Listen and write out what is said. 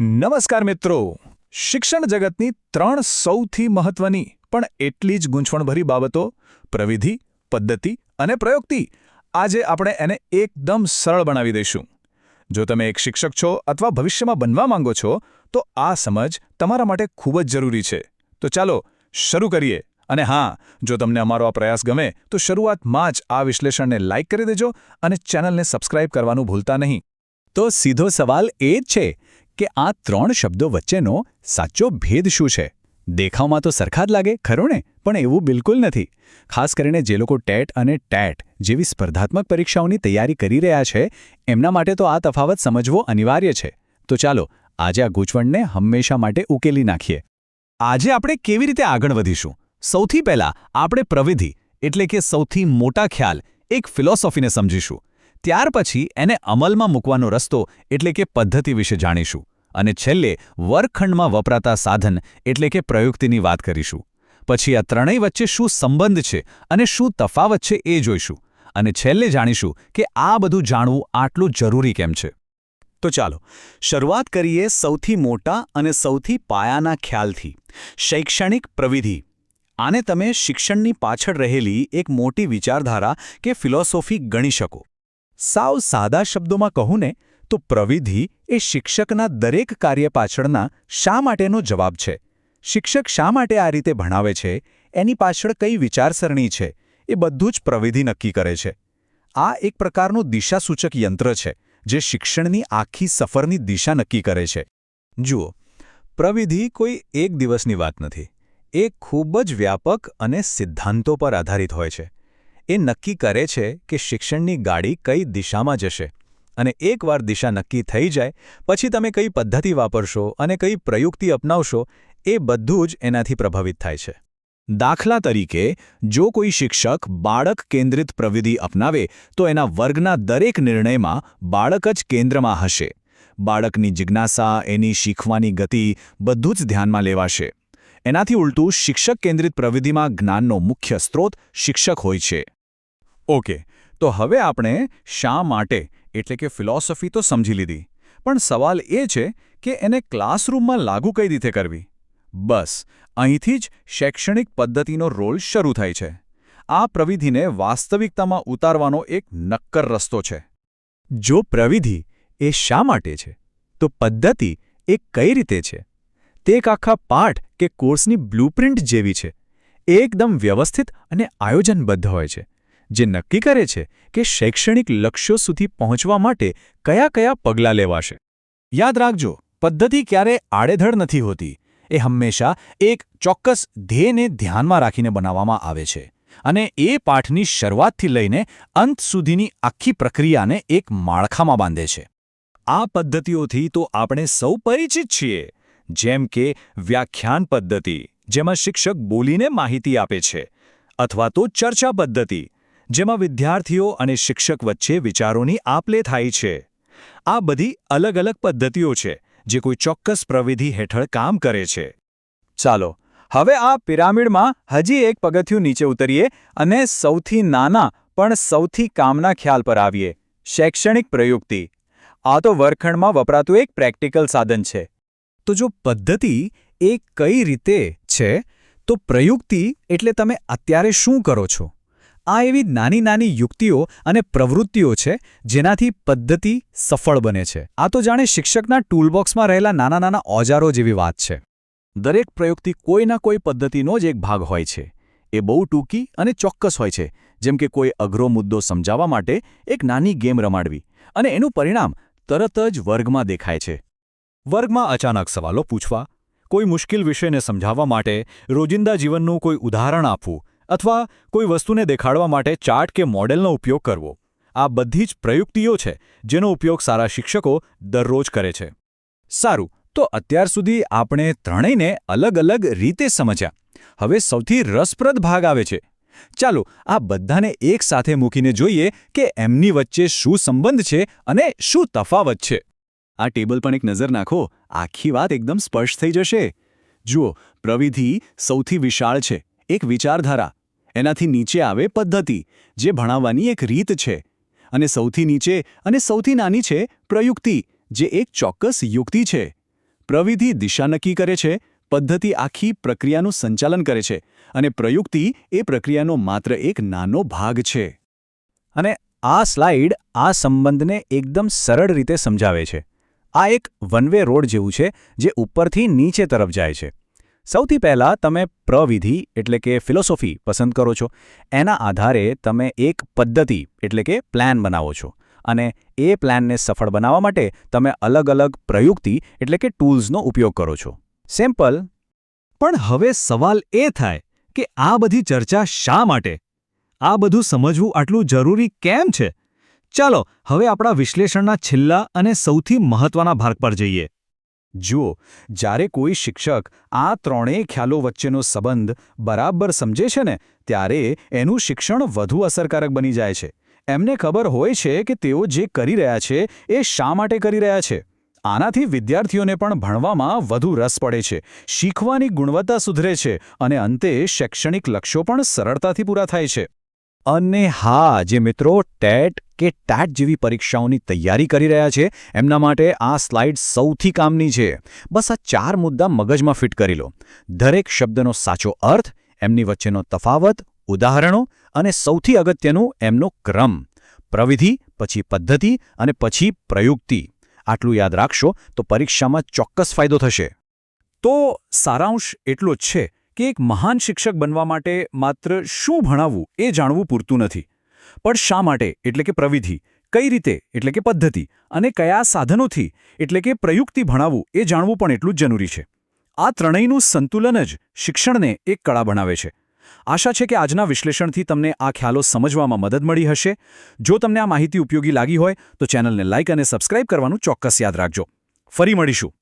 નમસ્કાર મિત્રો. શિક્ષણ જગતની 3 સૌથી મહત્વની પણ એટલી જ ગૂંચવણભરી બાબતો પ્રવિધિ, પદ્ધતિ અને પ્રયોક્તિ. આજે આપણે એને એકદમ સરળ બનાવી દઈશું. જો તમે એક શિક્ષક છો અથવા ભવિષ્યમાં બનવા માંગો છો તો આ સમજ તમારા માટે ખૂબ જ જરૂરી છે. તો ચાલો શરૂ કરીએ. અને હા, જો તમને અમારો આ પ્રયાસ ગમે તો શરૂઆતમાં જ આ વિશ્લેષણને લાઇક કરી દેજો અને ચેનલને સબસ્ક્રાઇબ કરવાનું ભૂલતા નહીં. તો સીધો સવાલ એ જ છે કે આ 3 શબ્દો વચ્ચેનો સાચો ભેદ શું છે? દેખાવમાં તો સરખા જ લાગે, ખરું ને? પણ એવું બિલકુલ નથી. ખાસ કરીને જે લોકો ટેટ અને ટેટ જેવી સ્પર્ધાત્મક પરીક્ષાઓની તૈયારી કરી રહ્યા છે, એમના માટે તો આ તફાવત સમજવો અનિવાર્ય છે. તો ચાલો આજે આ ગૂંચવણને હંમેશા માટે ઉકેલી નાખીએ. આજે આપણે કેવી રીતે આગળ વધીશું? સૌથી પહેલાં આપણે પ્રવિધિ એટલે કે સૌથી મોટા ખ્યાલ, એક ફિલોસોફીને સમજીશું. ત્યાર પછી એને અમલમાં મૂકવાનો રસ્તો એટલે કે પદ્ધતિ વિશે જાણીશું. અને છેલ્લે વર્ગખંડમાં વપરાતા સાધન એટલે કે પ્રયુક્તિની વાત કરીશું. પછી આ ત્રણેય વચ્ચે શું સંબંધ છે અને શું તફાવત છે એ જોઈશું. અને છેલ્લે જાણીશું કે આ બધું જાણવું આટલું જરૂરી કેમ છે. તો ચાલો શરૂઆત કરીએ સૌથી મોટા અને સૌથી પાયાના ખ્યાલથી, શૈક્ષણિક પ્રવિધિ. આને તમે શિક્ષણની પાછળ રહેલી એક મોટી વિચારધારા કે ફિલોસોફી ગણી શકો. સાવ સાદા શબ્દોમાં કહું ને તો પ્રવિધિ એ શિક્ષકના દરેક કાર્ય પાછળના શા માટેનો જવાબ છે. શિક્ષક શા માટે આ રીતે ભણાવે છે, એની પાછળ કઈ વિચારસરણી છે, એ બધું જ પ્રવિધિ નક્કી કરે છે. આ એક પ્રકારનું દિશાસૂચક યંત્ર છે જે શિક્ષણની આખી સફરની દિશા નક્કી કરે છે. જુઓ, પ્રવિધિ કોઈ એક દિવસની વાત નથી. એ ખૂબ જ વ્યાપક અને સિદ્ધાંતો પર આધારિત હોય છે. એ નક્કી કરે છે કે શિક્ષણની ગાડી કઈ દિશામાં જશે, અને એકવાર દિશા નક્કી થઈ જાય પછી તમે કઈ પદ્ધતિ વાપરશો અને કઈ પ્રયુક્તિ અપનાવશો, એ બધું જ એનાથી પ્રભાવિત થાય છે. દાખલા તરીકે, જો કોઈ શિક્ષક બાળક કેન્દ્રિત પ્રવિધિ અપનાવે તો એના વર્ગના દરેક નિર્ણયમાં બાળક જ કેન્દ્રમાં હશે. બાળકની જિજ્ઞાસા, એની શીખવાની ગતિ બધું જ ધ્યાનમાં લેવાશે. એનાથી ઉલટું શિક્ષક કેન્દ્રિત પ્રવિધિમાં જ્ઞાનનો મુખ્ય સ્ત્રોત શિક્ષક હોય છે. ઓકે, તો હવે આપણે શા માટે એટલે કે ફિલોસોફી તો સમજી લીધી, પણ સવાલ એ છે કે એને ક્લાસરૂમમાં લાગુ કઈ રીતે કરવી. બસ અહીંથી જ શૈક્ષણિક પદ્ધતિનો રોલ શરૂ થાય છે. આ પ્રવિધિને વાસ્તવિકતામાં ઉતારવાનો એક નક્કર રસ્તો છે. જો પ્રવિધિ એ શા માટે છે, તો પદ્ધતિ એ કઈ રીતે છે. તે એક આખા પાઠ કે કોર્સની બ્લુપ્રિન્ટ જેવી છે. એકદમ વ્યવસ્થિત અને આયોજનબદ્ધ હોય છે, જે નક્કી કરે છે કે શૈક્ષણિક લક્ષ્યો સુધી પહોંચવા માટે કયા કયા પગલાં લેવાશે. યાદ રાખજો, પદ્ધતિ ક્યારેય આડેધડ નથી હોતી. એ હંમેશા એક ચોક્કસ ધ્યેયને ધ્યાનમાં રાખીને બનાવવામાં આવે છે, અને એ પાઠની શરૂઆતથી લઈને અંત સુધીની આખી પ્રક્રિયાને એક માળખામાં બાંધે છે. આ પદ્ધતિઓથી તો આપણે સૌ પરિચિત છીએ, જેમ કે વ્યાખ્યાન પદ્ધતિ, જેમાં શિક્ષક બોલીને માહિતી આપે છે, અથવા તો ચર્ચા પદ્ધતિ, જેમાં વિદ્યાર્થીઓ અને શિક્ષક વચ્ચે વિચારોની આપ-લે થાય છે. આ બધી અલગ અલગ પદ્ધતિઓ છે જે કોઈ ચોક્કસ પ્રવિધિ હેઠળ કામ કરે છે. ચાલો હવે આ પિરામિડમાં હજી એક પગથિયું નીચે ઉતરીએ અને સૌથી નાના પણ સૌથી કામના ખ્યાલ પર આવીએ, શૈક્ષણિક પ્રયુક્તિ. આ તો વર્ગખંડમાં વપરાતું એક પ્રેક્ટિકલ સાધન છે. તો જો પદ્ધતિ એ કઈ રીતે છે, તો પ્રયુક્તિ એટલે તમે અત્યારે શું કરો છો. આ એવી નાની નાની યુક્તિઓ અને પ્રવૃત્તિઓ છે જેનાથી પદ્ધતિ સફળ બને છે. આ તો જાણે શિક્ષકના ટૂલબોક્સમાં રહેલા નાના નાના ઓજારો જેવી વાત છે. દરેક પ્રયુક્તિ કોઈના કોઈ પદ્ધતિનો જ એક ભાગ હોય છે. એ બહુ ટૂંકી અને ચોક્કસ હોય છે, જેમ કે કોઈ અઘરો મુદ્દો સમજાવવા માટે એક નાની ગેમ રમાડવી, અને એનું પરિણામ તરત જ વર્ગમાં દેખાય છે. વર્ગમાં અચાનક સવાલો પૂછવા, કોઈ મુશ્કેલ વિષયને સમજાવવા માટે રોજિંદા જીવનનું કોઈ ઉદાહરણ આપવું, અથવા કોઈ વસ્તુને દેખાડવા માટે ચાર્ટ કે મોડેલનો ઉપયોગ કરવો, આ બધી જ પ્રયુક્તિઓ છે જેનો ઉપયોગ સારા શિક્ષકો દરરોજ કરે છે. સારું, તો અત્યાર સુધી આપણે ત્રણેયને અલગ અલગ રીતે સમજ્યા. હવે સૌથી રસપ્રદ ભાગ આવે છે. ચાલો આ બધાને એક સાથે મૂકીને જોઈએ કે એમની વચ્ચે શું સંબંધ છે અને શું તફાવત છે. આ ટેબલ પર એક નજર નાખો, આખી વાત એકદમ સ્પષ્ટ થઈ જશે. જુઓ, પ્રવિધિ સૌથી વિશાળ છે, એક વિચારધારા. એનાથી નીચે આવે પદ્ધતિ, જે ભણાવવાની એક રીત છે. અને સૌથી નીચે અને સૌથી નાની છે પ્રયુક્તિ, જે એક ચોક્કસ યુક્તિ છે. પ્રવિધિ દિશા નક્કી કરે છે, પદ્ધતિ આખી પ્રક્રિયાનું સંચાલન કરે છે અને પ્રયુક્તિ એ પ્રક્રિયાનો માત્ર એક નાનો ભાગ છે. અને આ સ્લાઇડ આ સંબંધને એકદમ સરળ રીતે સમજાવે છે. આ એક વન વે રોડ જેવું છે જે ઉપરથી નીચે તરફ જાય છે. સૌથી પહેલાં તમે પ્રવિધિ એટલે કે ફિલોસોફી પસંદ કરો છો. એના આધારે તમે એક પદ્ધતિ એટલે કે પ્લાન બનાવો છો અને એ પ્લાનને સફળ બનાવવા માટે તમે અલગ અલગ પ્રયુક્તિ એટલે કે ટૂલ્સનો ઉપયોગ કરો છો. સિમ્પલ. પણ હવે સવાલ એ થાય કે આ બધી ચર્ચા શા માટે? આ બધું સમજવું આટલું જરૂરી કેમ છે? ચાલો હવે આપણા વિશ્લેષણના છેલ્લા અને સૌથી મહત્વના ભાગ પર જઈએ. જુઓ, જ્યારે કોઈ શિક્ષક આ ત્રણેય ખ્યાલો વચ્ચેનો સંબંધ બરાબર સમજે છે ને, ત્યારે એનું શિક્ષણ વધુ અસરકારક બની જાય છે. એમને ખબર હોય છે કે તેઓ જે કરી રહ્યા છે એ શા માટે કરી રહ્યા છે. આનાથી વિદ્યાર્થીઓને પણ ભણવામાં વધુ રસ પડે છે, શીખવાની ગુણવત્તા સુધરે છે અને અંતે શૈક્ષણિક લક્ષ્યો પણ સરળતાથી પૂરા થાય છે. અને હા, જે મિત્રો ટેટ કે ટેટ જેવી પરીક્ષાઓની તૈયારી કરી રહ્યા છે એમના માટે આ સ્લાઇડ સૌથી કામની છે. બસ આ 4 મુદ્દા મગજમાં ફિટ કરી લો. દરેક શબ્દનો સાચો અર્થ, એમની વચ્ચેનો તફાવત, ઉદાહરણો અને સૌથી અગત્યનું એમનો ક્રમ. પ્રવિધિ, પછી પદ્ધતિ અને પછી પ્રયુક્તિ. આટલું યાદ રાખશો તો પરીક્ષામાં ચોક્કસ ફાયદો થશે. તો સારાંશ એટલો જ છે કે એક મહાન શિક્ષક બનવા માટે માત્ર શું ભણાવવું એ જાણવું પૂરતું નથી, પણ શા માટે એટલે કે પ્રવિધિ, કઈ રીતે એટલે કે પદ્ધતિ અને કયા સાધનોથી એટલે કે પ્રયુક્તિ ભણાવવું એ જાણવું પણ એટલું જ જરૂરી છે. આ ત્રણેયનું સંતુલન જ શિક્ષણને એક કળા બનાવે છે. આશા છે કે આજના વિશ્લેષણથી તમને આ ખ્યાલો સમજવામાં મદદ મળી હશે. જો તમને આ માહિતી ઉપયોગી લાગી હોય તો ચેનલને લાઇક અને સબસ્ક્રાઇબ કરવાનું ચોક્કસ યાદ રાખજો. ફરી મળીશું.